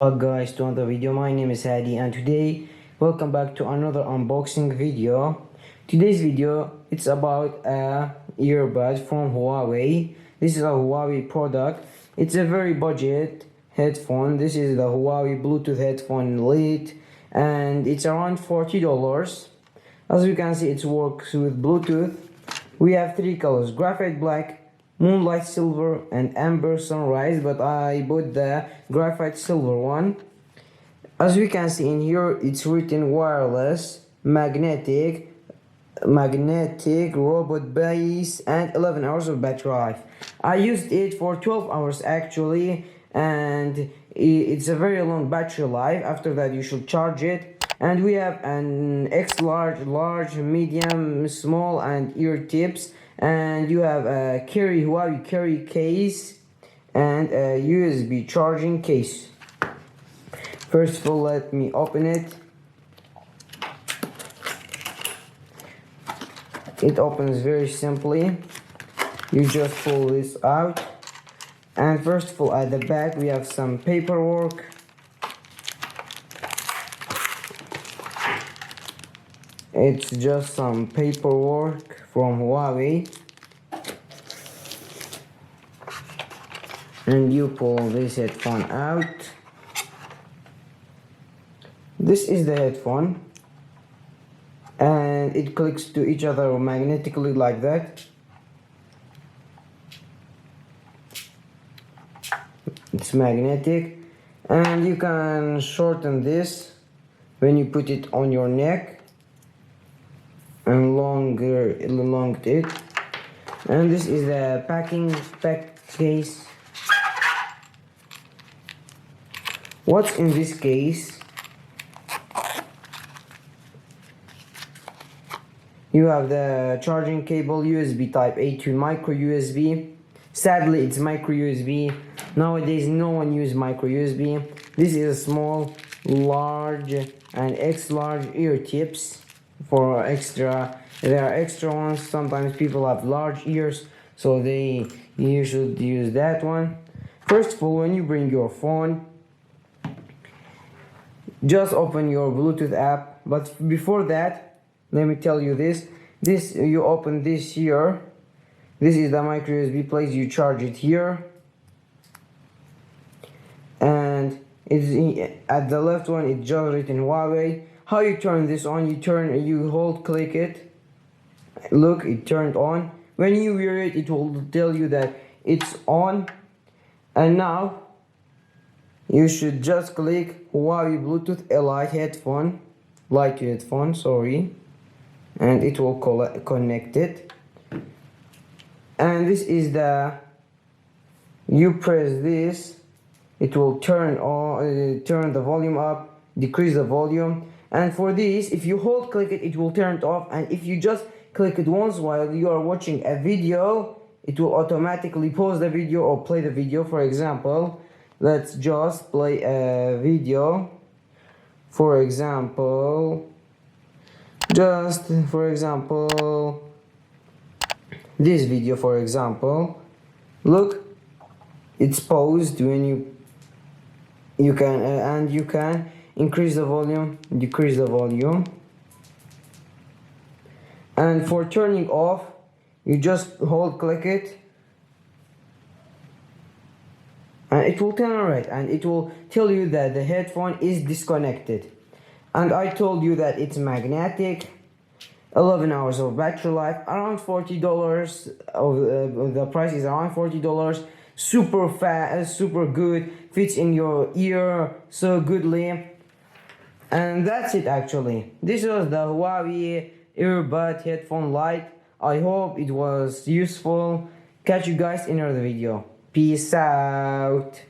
Hello guys, to another video. My name is Hadi and today welcome back to another unboxing video. Today's video it's about a earbud from Huawei. This is a Huawei product. It's a very budget headphone. This is the Huawei Bluetooth headphone Lite and it's around $40. As you can see, it works with Bluetooth. We have three colors: graphite black, moonlight silver, and amber sunrise, but I bought the graphite silver one. As we can see in here, it's written wireless, magnetic, robot base, and 11 hours of battery life. I used it for 12 hours actually, and it's a very long battery life. After that you should charge it. And we have an X large, medium, small, and ear tips. And you have a Huawei carry case and a USB charging case. First of all, let me open it. It opens very simply. You just pull this out. And first of all, at the back we have some paperwork. It's just some paperwork from Huawei. And you pull this headphone out. This is the headphone. And it clicks to each other magnetically like that. It's magnetic. And you can shorten this when you put it on your neck. And elongate it. And this is the pack case. What's in this case? You have the charging cable, USB type A to micro USB. Sadly, it's micro USB. Nowadays no one uses micro USB. This is a small, large, and X large ear tips. For extra, there are extra ones. Sometimes people have large ears, so you should use that one. First of all, when you bring your phone, just open your Bluetooth app. But before that, let me tell you this. You open this here. This is the micro USB place. You charge it here, and it's at the left one. It's just written Huawei. How you turn this on? You hold click it. Look, it turned on. When you wear it, it will tell you that it's on. And now you should just click Huawei Bluetooth Lite headphone, sorry, and it will connect it. And this is you press this, it will turn the volume up, decrease the volume. And for this, if you hold click it, it will turn it off. And if you just click it once while you are watching a video, it will automatically pause the video or play the video. For example, let's just play a video. For example, this video, for example. Look, it's paused. When you can increase the volume, decrease the volume. And for turning off, you just hold click it, and it will turn red, and it will tell you that the headphone is disconnected. And I told you that it's magnetic, 11 hours of battery life, around $40. The price is around $40. Super fast, super good, fits in your ear so goodly. And that's it actually. This was the Huawei earbud headphone Lite. I hope it was useful. Catch you guys in another video. Peace out.